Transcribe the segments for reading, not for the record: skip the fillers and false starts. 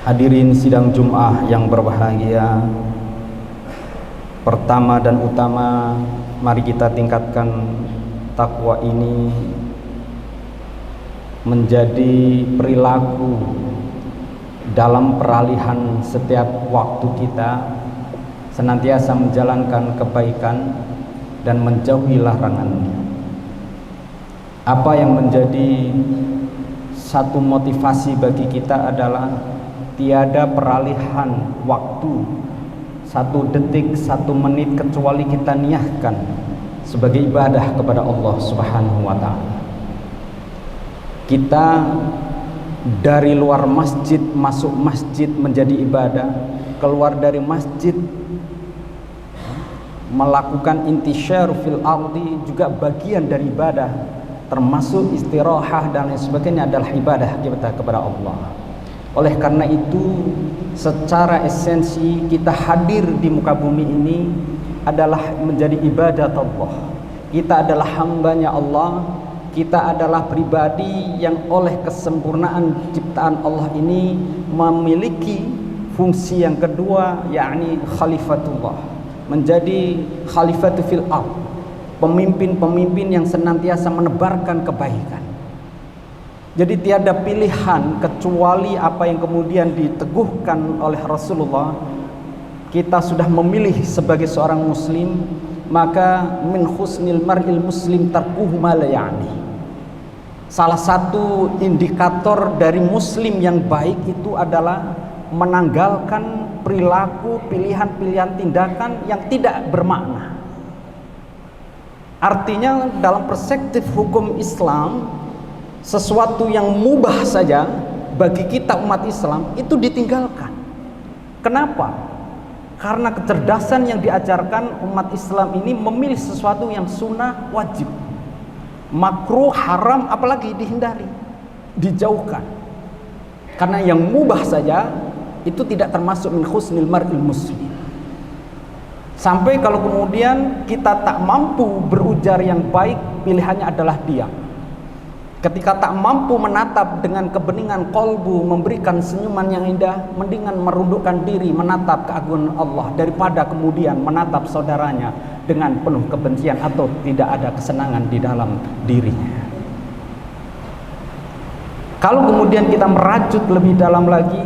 Hadirin sidang Jum'ah yang berbahagia, pertama dan utama mari kita tingkatkan takwa ini menjadi perilaku dalam peralihan setiap waktu kita, senantiasa menjalankan kebaikan dan menjauhi larangannya. Apa yang menjadi satu motivasi bagi kita adalah tiada peralihan waktu 1 detik, 1 menit kecuali kita niatkan sebagai ibadah kepada Allah Subhanahu wa ta'ala. Kita dari luar masjid masuk masjid menjadi ibadah, keluar dari masjid melakukan intisyar fil ardi juga bagian dari ibadah, termasuk istirahah dan lain sebagainya adalah ibadah kita kepada Allah. Oleh karena itu, secara esensi kita hadir di muka bumi ini adalah menjadi ibadah Allah. Kita adalah hambanya Allah. Kita adalah pribadi yang oleh kesempurnaan ciptaan Allah ini memiliki fungsi yang kedua, yakni khalifatullah, menjadi khalifatu fil ard, pemimpin-pemimpin yang senantiasa menebarkan kebaikan. Jadi tiada pilihan kecuali apa yang kemudian diteguhkan oleh Rasulullah. Kita sudah memilih sebagai seorang muslim, maka min husnil mar'il muslim tarkuhu ma la ya'ni. Salah satu indikator dari muslim yang baik itu adalah menanggalkan perilaku, pilihan-pilihan tindakan yang tidak bermakna. Artinya dalam perspektif hukum Islam, sesuatu yang mubah saja bagi kita umat Islam itu ditinggalkan. Kenapa? Karena kecerdasan yang diajarkan umat Islam ini memilih sesuatu yang sunnah wajib, makruh haram apalagi dihindari, dijauhkan. Karena yang mubah saja itu tidak termasuk min husnil mar'il muslim. Sampai kalau kemudian kita tak mampu berujar yang baik, pilihannya adalah diam. Ketika tak mampu menatap dengan kebeningan kolbu, memberikan senyuman yang indah, mendingan merundukkan diri menatap keagungan Allah daripada kemudian menatap saudaranya dengan penuh kebencian atau tidak ada kesenangan di dalam dirinya. Kalau kemudian kita merajut lebih dalam lagi,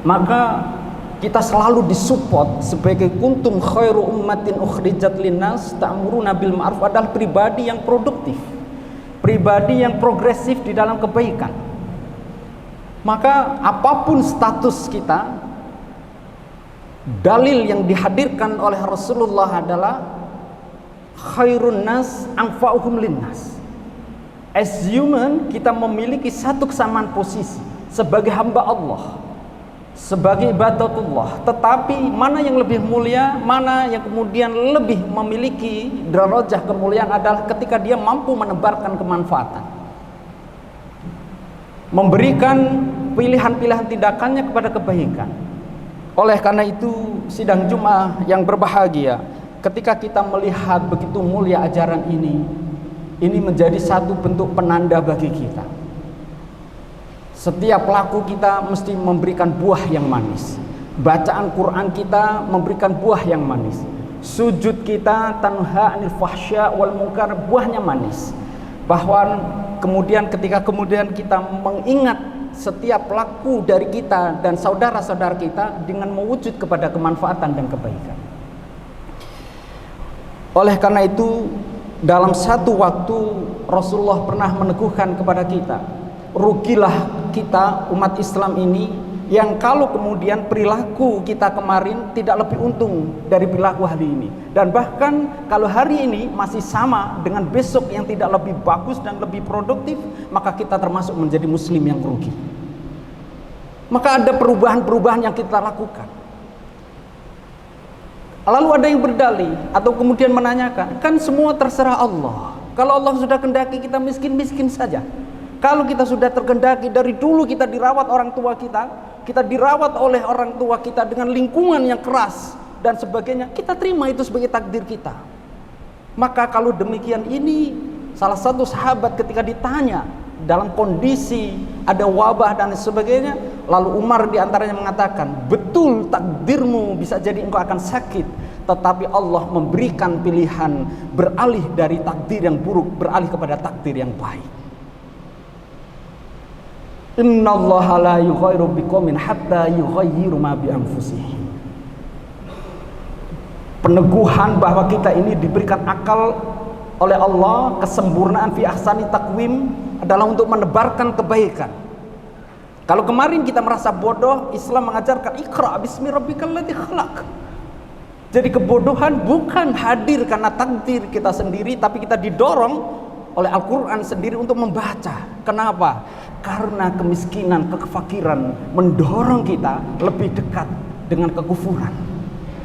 maka kita selalu disupport sebagai kuntum khairu ummatin ukhrijat linnas ta'muruna bil ma'ruf, adalah pribadi yang produktif, pribadi yang progresif di dalam kebaikan. Maka apapun status kita, dalil yang dihadirkan oleh Rasulullah adalah khairun nas anfa'uhum linnas. As human, kita memiliki satu kesamaan posisi sebagai hamba Allah, sebagai ibadatullah. Tetapi mana yang lebih mulia, mana yang kemudian lebih memiliki derajat kemuliaan adalah ketika dia mampu menebarkan kemanfaatan, memberikan pilihan-pilihan tindakannya kepada kebaikan. Oleh karena itu, sidang Jum'ah yang berbahagia, ketika kita melihat begitu mulia ajaran ini menjadi satu bentuk penanda bagi kita. Setiap laku kita mesti memberikan buah yang manis. Bacaan Quran kita memberikan buah yang manis. Sujud kita tanha anil fahsya wal munkar, buahnya manis. Bahwa kemudian ketika kemudian kita mengingat setiap laku dari kita dan saudara-saudara kita dengan mewujud kepada kemanfaatan dan kebaikan. Oleh karena itu, dalam satu waktu Rasulullah pernah meneguhkan kepada kita, rugilah kita umat Islam ini yang kalau kemudian perilaku kita kemarin tidak lebih untung dari perilaku hari ini, dan bahkan kalau hari ini masih sama dengan besok yang tidak lebih bagus dan lebih produktif, maka kita termasuk menjadi muslim yang rugi. Maka ada perubahan-perubahan yang kita lakukan. Lalu ada yang berdalih atau kemudian menanyakan, kan semua terserah Allah. Kalau Allah sudah kehendaki kita miskin-miskin saja. Kalau kita sudah tergendaki dari dulu, kita dirawat orang tua kita dirawat oleh orang tua kita dengan lingkungan yang keras dan sebagainya, kita terima itu sebagai takdir kita. Maka kalau demikian ini, salah satu sahabat ketika ditanya dalam kondisi ada wabah dan sebagainya, Lalu Umar diantaranya mengatakan, betul takdirmu bisa jadi engkau akan sakit, tetapi Allah memberikan pilihan beralih dari takdir yang buruk, beralih kepada takdir yang baik. Innallaha la yughayyiru biqaumin hatta yughayyiru ma bi anfusihim. Peneguhan bahwa kita ini diberikan akal oleh Allah, kesempurnaan fi ahsani takwim adalah untuk menebarkan kebaikan. Kalau kemarin kita merasa bodoh, Islam mengajarkan Iqra bismi rabbikal ladzi khalaq. Jadi kebodohan bukan hadir karena takdir kita sendiri, tapi kita didorong oleh Al-Quran sendiri untuk membaca. Kenapa? Karena kemiskinan, kefakiran mendorong kita lebih dekat dengan kekufuran.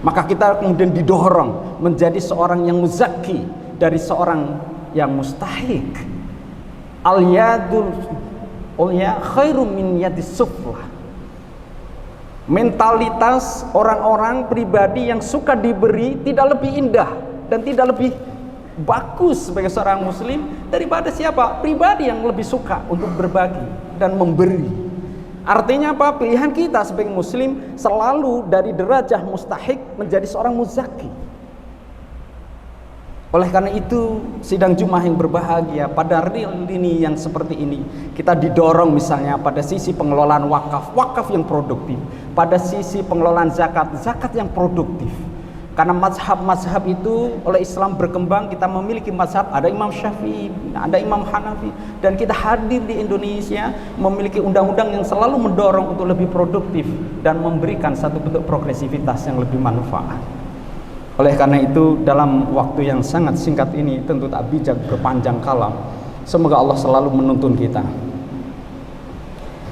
Maka kita kemudian didorong menjadi seorang yang muzaki dari seorang yang mustahik. Al-yadul ulya khairum min yadis suflah. Mentalitas orang-orang pribadi yang suka diberi tidak lebih indah dan tidak lebih bagus sebagai seorang muslim daripada siapa? Pribadi yang lebih suka untuk berbagi dan memberi. Artinya apa? Pilihan kita sebagai muslim selalu dari derajah mustahik menjadi seorang muzaki. Oleh karena itu, sidang Jumat yang berbahagia pada lini yang seperti ini, kita didorong misalnya pada sisi pengelolaan wakaf yang produktif, pada sisi pengelolaan zakat yang produktif. Karena mazhab-mazhab itu oleh Islam berkembang, kita memiliki mazhab, ada Imam Syafi'i, ada Imam Hanafi, dan kita hadir di Indonesia memiliki undang-undang yang selalu mendorong untuk lebih produktif dan memberikan satu bentuk progresivitas yang lebih manfaat. Oleh karena itu, dalam waktu yang sangat singkat ini tentu tak bijak berpanjang kalam. Semoga Allah selalu menuntun kita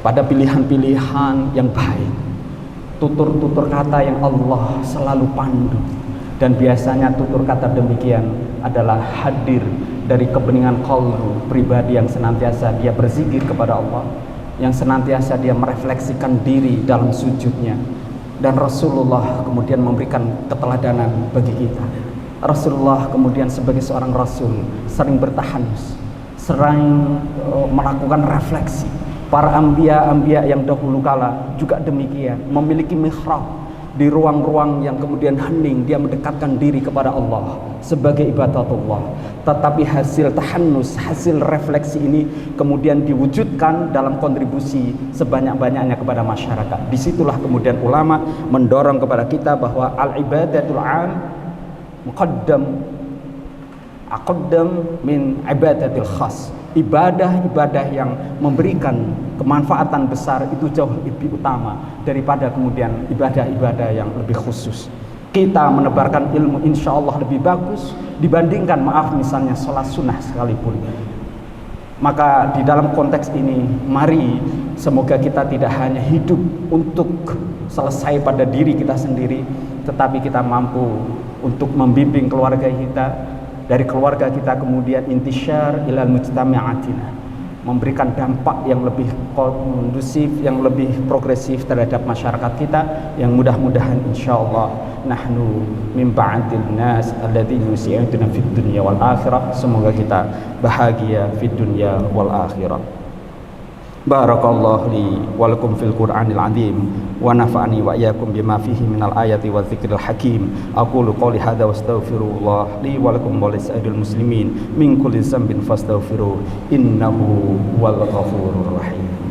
pada pilihan-pilihan yang baik, tutur-tutur kata yang Allah selalu pandu. Dan biasanya tutur kata demikian adalah hadir dari kebeningan qalbu pribadi yang senantiasa dia berzikir kepada Allah, yang senantiasa dia merefleksikan diri dalam sujudnya. Dan Rasulullah kemudian memberikan keteladanan bagi kita. Rasulullah kemudian sebagai seorang Rasul sering bertahanus, sering melakukan refleksi. Para anbiya yang dahulu kala juga demikian, memiliki mihrab di ruang-ruang yang kemudian hening, dia mendekatkan diri kepada Allah sebagai ibadatullah. Tetapi hasil tahannus, hasil refleksi ini kemudian diwujudkan dalam kontribusi sebanyak-banyaknya kepada masyarakat. Disitulah kemudian ulama mendorong kepada kita bahwa al-ibadatul am aqaddam min ibadatil khas. Ibadah-ibadah yang memberikan kemanfaatan besar itu jauh lebih utama daripada kemudian ibadah-ibadah yang lebih khusus. Kita menebarkan ilmu insya Allah lebih bagus dibandingkan misalnya sholat sunnah sekalipun. Maka di dalam konteks ini, mari semoga kita tidak hanya hidup untuk selesai pada diri kita sendiri, tetapi kita mampu untuk membimbing keluarga kita. Dari keluarga kita kemudian intisyar ilal mujtama'atina, memberikan dampak yang lebih kondusif, yang lebih progresif terhadap masyarakat kita, yang mudah-mudahan insyaallah nahnu min ba'dil nas alladzina yusi'una fid dunya wal akhirah. Semoga kita bahagia fid dunya wal akhirah. Barakallahu li wa lakum fil Qur'anil azim wa nafa'ani wa iyyakum bima fihi minal ayati wa dzikril hakim. Aqulu qouli hadza wa astaghfirullah li wa lakum wa lisa'iril muslimin min kulli dhanbin fastaghfiruh innahu wal ghafurur rahim.